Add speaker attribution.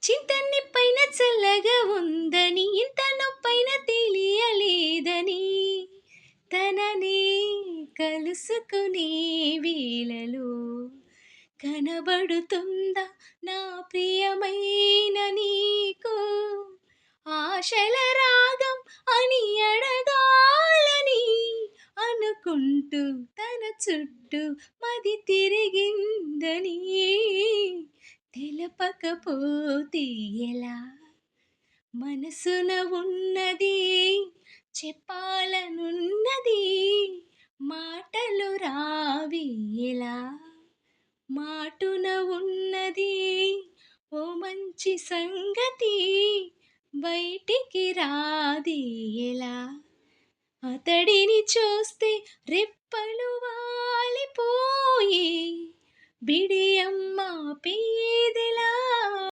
Speaker 1: చింతన్ని పైన చల్లగా ఉందని ఇంత నొప్పైన తెలియలేదని తనని కలుసుకునే వేళలో కనబడుతుందా నా ప్రియమైన నీకు ఆశల రాగం అని అడగాలని అనుకుంటూ తన చుట్టూ మది తిరిగిందని తెలపకపోతే ఎలా మనసున ఉన్నది చెప్పాలనున్నది మాటలు రావి ఎలా మాటున ఉన్నది ఓ మంచి సంగతి బయటికి రాది ఎలా అతడిని చూస్తే రెప్పలు వాలిపోయి బిడియమ్మ పేదెలా